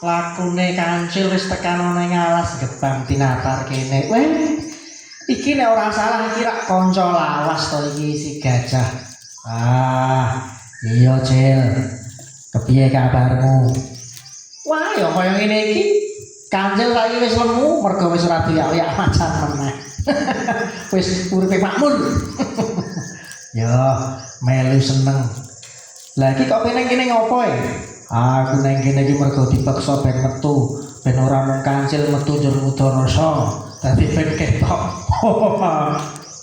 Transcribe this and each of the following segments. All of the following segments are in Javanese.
lakune Kancil wis tekan ana ing alas Gebang tinatar kene. Weh, iki nek ora salah iki rak kanca lawas to iki si Gajah. Iya, Cil. Kepiye kabarmu? Wah, ya kaya ngene iki. Kancil saiki wis lemu mergo wis ora diyak-yak macan meneh. Wis uripe makmur. Ya, melu seneng. Lah iki kok peneng kene ngopo e? Aku nang kene iki mergo dipaksa ben metu, ben ora mung Kancil metu njur Udarasa, dadi ben ketok.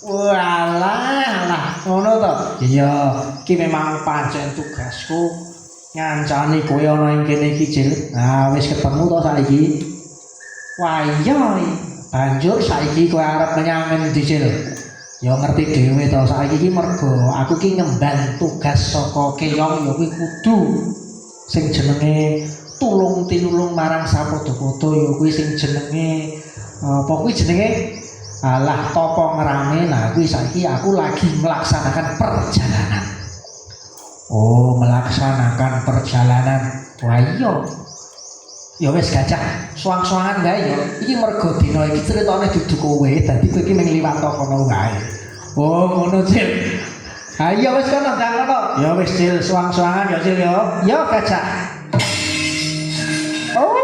Walah, ngono to. Iya, iki memang pancen tugasku ngancani kowe ana ing kene iki, Cil. Nah, wis ketemu to saiki. Wah, iya. Banjur saiki kowe arep menyang endi, Cil? Ya ngerti dhewe to, saiki iki mergo aku ki ngemban tugas saka Keyong ya kuwi kudu sing jenenge tulung tinulung marang sapodo-podo ya kuwi sing jenenge apa kuwi jenenge alah topo ngerame. Nah kuwi saiki aku lagi melaksanakan perjalanan. Oh, melaksanakan perjalanan. Wah iya. Ya wis Gajah, suang-suangan wae ya. Iki mergo dina iki critane dudu kowe, dadi kowe iki mung liwat kono wae. Oh, ngono Cil. Ha iya wis kono ndang kono. Ya wis Cil, suang-suangan ya Cil ya. Ya Gajah. Oh.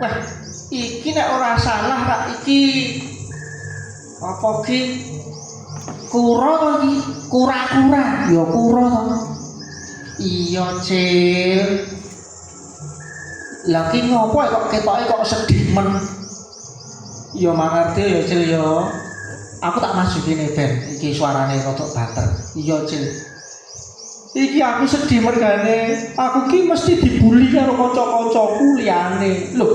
Wah, iki nek ora salah Kak, iki apa ki kura to iki? Kura-kura, ya kura to. Iya, Cil. Lah ki ngopo kok ketoke kok sedih men? Ya mangerti ya, Cil ya. Aku tak masukin ben iki suarane rada banter. Iya, Cil. Iki aku sedih mergane aku ki mesti dibully karo kanca-kancaku liyane. Lho,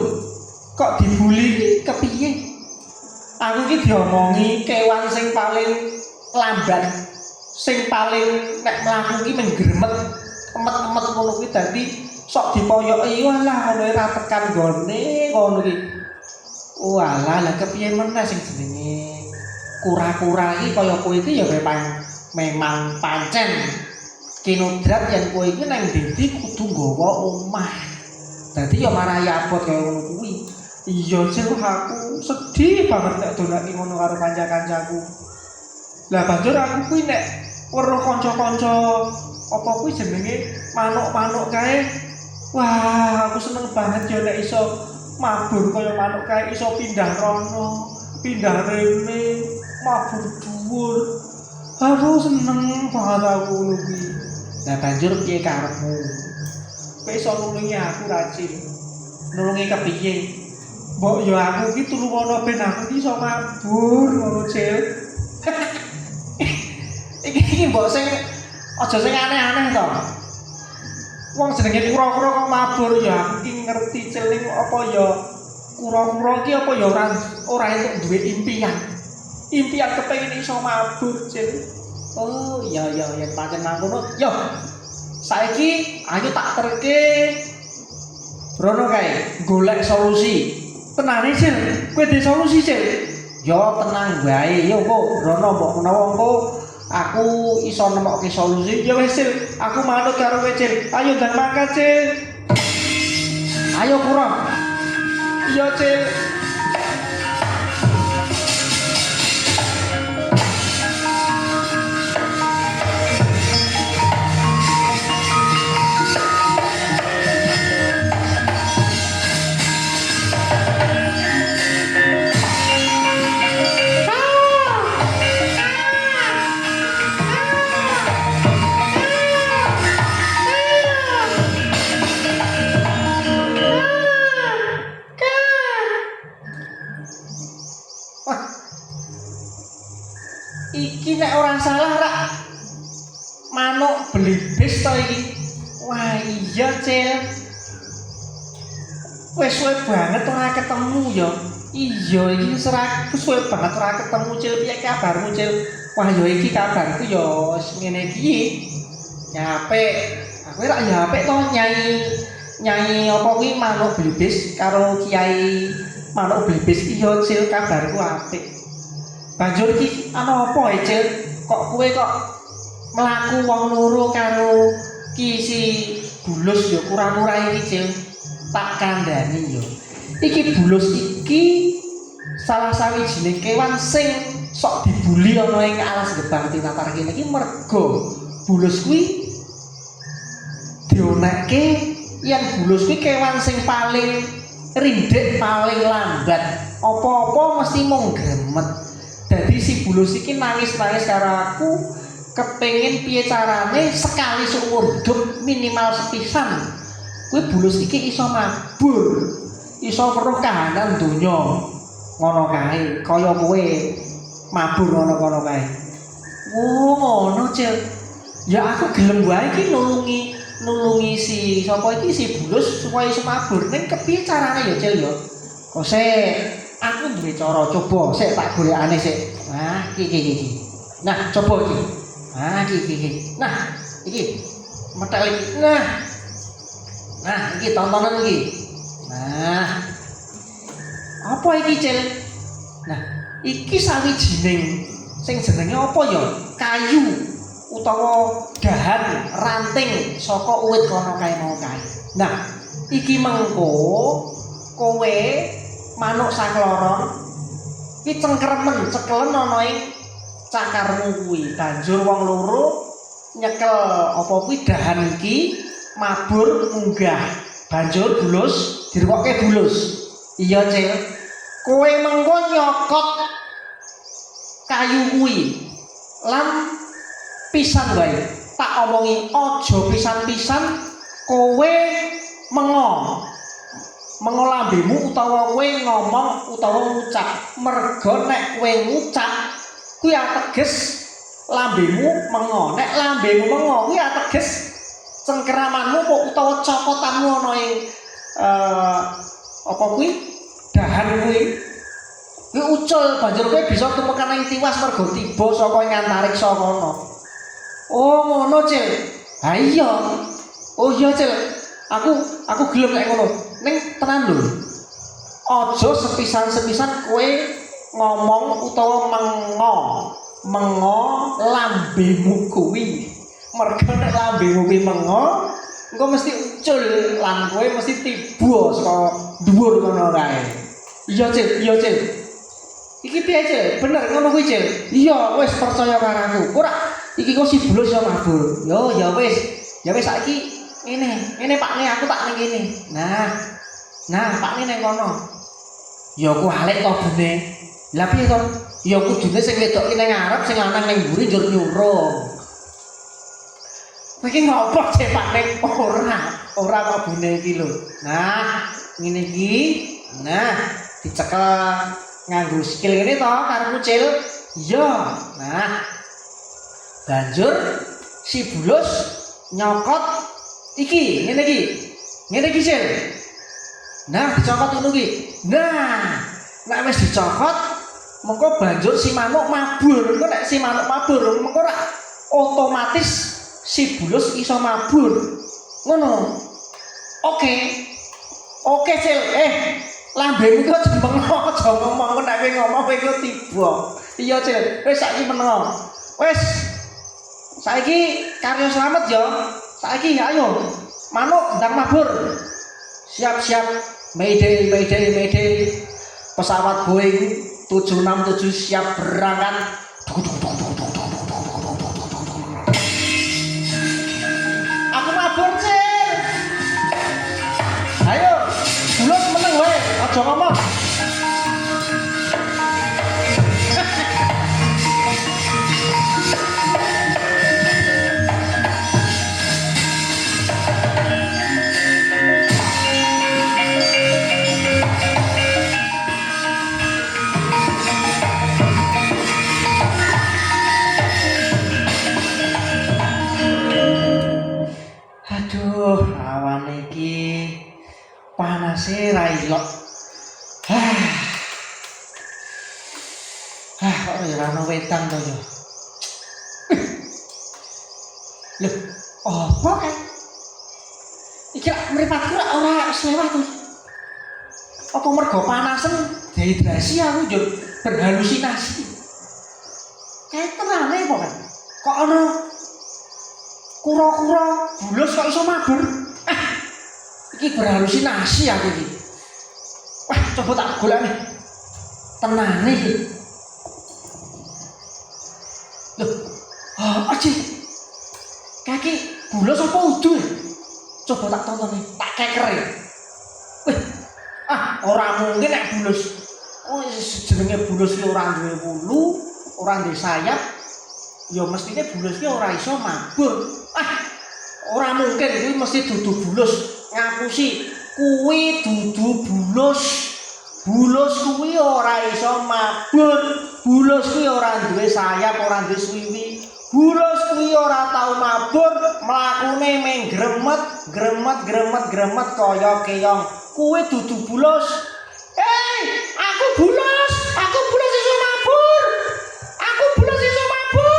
kok dibully ki kepiye? Aku ki diomongi kewan sing paling lambat, sing paling nek mlaku ki menggremet, emet-emet ngono kuwi dadi sok dipoyoki walah ngono ora tekan gone ngono ki. Walah, lah kepiye meneh sing jenenge kura-kura iki kaya kowe iki ya memang pancen kinodrat yen kowe iki nang ndi kudu nggawa omah. Dadi ya marahi abot kaya ngono kuwi. Iya, Cil, aku sedih banget nek dolaki ngono karo kanca-kancaku. Lah banjur aku kuwi nek weruh kanca-kanca apa kuwi jenenge manuk-manuk kae. Wah, aku seneng banget ya nek iso mabur kaya manuk kae, iso pindah rono, pindah rene, mabur dhuwur. Aduh, seneng banget aku ngono kuwi. Nah banjur piye karepmu? Kowe iso nulungi aku ra, Cil? Nulungi kepiye? Mbok ya aku iki tulungono ben aku iki iso mabur ngono, Cil. Iki mbok sing aja sing aneh-aneh to. Wong jenenge kura-kura kok mabur ya aku iki ngerti, Cil, ning apa ya kura-kura iki apa ya ora entuk duwe impian. Impian kepengin iso mabur, Cil. Oh iya pancen mangkono. Yo. Saiki ayo tak terke rono kae golek solusi. Tenane, Cil. Kowe dhe solusi, Cil. Yo tenang wae. Yo kok rono mbok menawa engko aku iso nemokke solusi. Ya wis, Cil. Aku manut karo kowe, Cil. Ayo ndang mangkat, Cil. Ayo kura. Iya, Cil. Iki nek ora salah rak manuk belibis to iki. Wah iya, Cil. Wes suwe banget ora ketemu ya. Iya iki suwe banget ora ketemu Cil. Piye kabarmu Cil? Wah ya iki kabarku ya ngene iki. Nyape. Aku ora nyape to nyanyi apa kuwi manuk blibis karo Kiai Manuk Blibis iya Cil kabarku apik. Banjur iki ana apa ya Cil? Kok kowe kok mlaku wong loro karo ki si bulus ya kurang-kurang iki Cil. Tak kandhani ya. Iki bulus iki salah sawijining kewan sing sok dibuli ana ing alas gebang tinatar kene iki merga bulus kuwi dionekke yen bulus kuwi kewan sing paling rindhik paling lambat apa-apa mesti mung gremet. Dadi si bulus iki nangis-nangis karo aku kepengin piye carane sekali seumur hidup minimal sepisan kuwi bulus iki iso mabur, iso weruh kahanan donya ngono kae kaya kowe mabur ngono kae. Oh ngono Cil. Ya aku gelem wae iki nulungi si sapa iki si bulus supaya iso mabur. Ning kepiye carane ya Cil ya? Kok aku duwe cara coba sik tak golekane sik. Nah iki. Nah coba iki. Nah iki. Nah iki metek iki. Nah, iki tontonan iki. Nah. Apa iki, Cil? Nah, iki sawijining sing jenenge apa ya? Kayu utawa dahan ranting saka uwit kono kae mau kae. Nah, iki mengko kowe manuk sakloron iki cengkremen cekelen ana ing cakarmu kuwi. Banjur wong loro nyekel apa kuwi dahan iki mabur munggah banjur bulus diruwokke bulus. Iya Cil, kowe mengko nyokot kayu kuwi lan pisan wae tak omongi aja pisan-pisan kowe mengo lambemu utawa kowe ngomong utawa ngucap merga nek kowe ngucap kuwi ateges lambemu mengo. Nek lambemu mengo kuwi ateges cengkeramanmu utawa cokotanmu ana ing apa kuwi dahan kuwi ucul banjur kowe bisa tumekan ing tiwas mergo tiba saka ing antariksa kono. Oh ngono Cil. Ha iya. Oh iya Cil. Aku gelem nek ngono. Ning tenan lho. Aja sepisan-sepisan kowe ngomong utawa mengo lambemu kuwi. Mergo nek lambemu kuwi mengo, engko mesti ucul lan kowe mesti tiba saka dhuwur kono kae. Iya Cil. Iki piye Cil? Bener ngono kuwi Cil? Iya, wis percaya karo aku. Ora, iki kok si bulus ya mabur. Yo ya wis. Ya wis saiki ngene Pakne aku tak ning kene. Nah, Pakne ning kono. Ya ku alik to bene. Lah piye to? Ya kudune sing wedok iki ning ngarep, sing lanang ning mburi njur nyurung. Iki ngopo cek Pakne? Ora kok bene iki lho. Nah, ngene iki. Nah, dicekel nganggo sikil ngene to karepmu Cil. Iya. Nah. Banjur si bulus nyokot iki, ngene iki. Ngene iki Cil. Nah, dicokot ngono iki. Nah, nek wis dicokot, mengko banjur si manuk mabur. Engko nek si manuk mabur, mengko ora otomatis si bulus iso mabur. Ngono. Oke Cil. Lambemu kok jembengno aja ngomong nek kowe ngomong kowe tiba. Iya Cil, wis saiki meneng. Wis. Saiki karya slamet ya. Saiki ayo. Manuk ndang mabur. Siap-siap. Mayday. Pesawat Boeing 767 siap berangkat. Aku mabur Cil. Ayo, bulus meneng wae. Aja ngomong. Aduh, awan iki panase ra Kok ya ana wedang to ya. Lho, apa kae? Iki lak mripatku lak ora selewat to. Apa mergo panasen dehidrasi aku yo berhalusinasi. Kayak tenane kok kan. Kok ana kura-kura bulus kok iso mabur. Iki berhalusinasi aku iki. Wah, coba tak golekne. Tenane iki. Loh, aji. Kaki bulus apa udu? Coba tak tonton nih, tak keker ya. Wih, ora mungkin nek bulus. Oh, jenenge bulus ki ora duwe wulu, ora duwe sayap. Ya mestine bulus ki ora iso mabur. Ora mungkin kuwi mesti dudu bulus. Ngapusi, kuwi dudu bulus. Bulus kuwi ora iso mabur. Bulus kuwi ora duwe sayap, ora duwe swiwi. Bulus kuwi ora tau mabur, mlakune meng gremet kaya keong. Kuwi dudu bulus. Aku bulus iso mabur. Aku bulus iso mabur.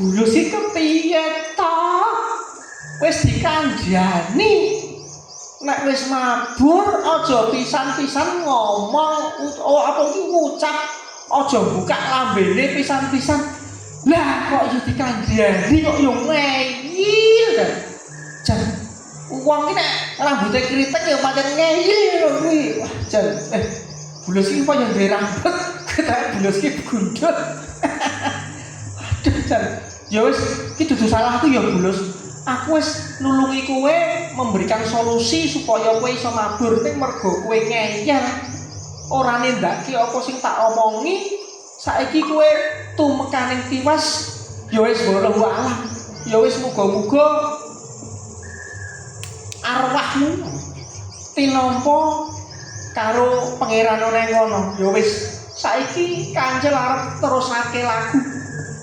Bulus iki kepiye to? Wis dikandhani. Nek wis mabur aja pisan-pisan ngomong apa iki ngucap aja buka lambene pisan-pisan. Lah kok yo dikandhani kok yo ngeyil kan. Jan wong iki nek rambuté kritik ya pancen ngeyil kuwi. Wah, jan bulus iki kok yo duwe rambut, ketek bulus iki gundul. Aduh, jan ya wis iki dudu salahku ya bulus. Aku wis nulungi kowe memberikan solusi supaya kowe iso mabur ning mergo kowe ngeyel. Ora nindakake apa sing tak omongi. Saiki kowe tumekaning tiwas ya wis wallahu alam. Ya wis muga-muga arwahmu tinampa karo pangeran ora ngono. Ya wis saiki Kancil arep terusake lagu.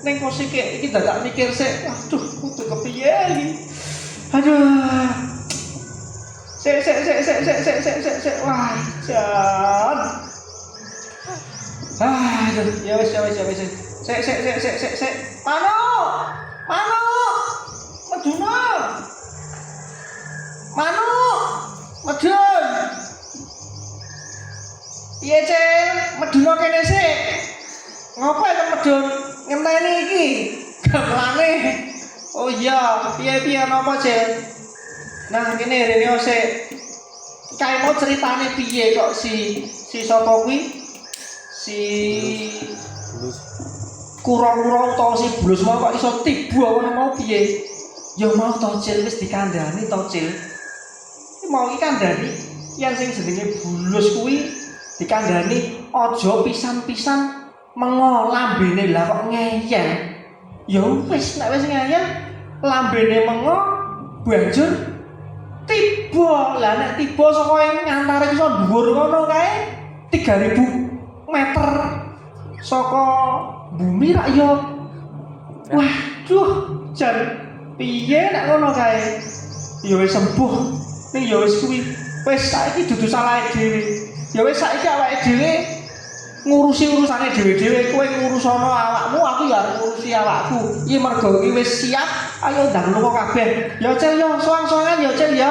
Ning kosike iki dadak mikir sik, waduh kudu kepiye iki. Aduh. Sik. Wah, jan. Aduh, ya wis. Sik. Mano. Medun. Piye, Cil? Meduna kene sik. Ngopo ya medun? Ngenteni iki gamelane. Oh iya, piye napa, Cil? Nah, kene rene sik. Kae mau ceritane piye kok si sapa kuwi? Si bulus. Kura-kura utawa si bulus mau kok iso tiba ngono mau piye? Ya mau to, Cil, wis dikandhani to, Cil. Iki mau iki kandhani yang sing jenenge bulus kuwi dikandhani aja pisan-pisan mengo lambene lah kok ngeyel. Ya wis nek wis ngeyel lambene mengo banjur tiba. Lah nek tiba saka ing antare iso dhuwur ngono kae 3000 meter saka bumi rak ya. Waduh, jan piye nek ngono kae? Ya wis sembuh. Ning ya wis kuwi. Wis saiki dudu salahe dhewe. Ya wis saiki awake dhewe ngurusi urusane dhewe-dhewe. Kowe ngurusono awakmu, aku ya ngurusi awakku. Iki mergo iki wis siap, ayo ndang lunga kabeh. Ya Cil yo, soang-soangan ya Cil ya.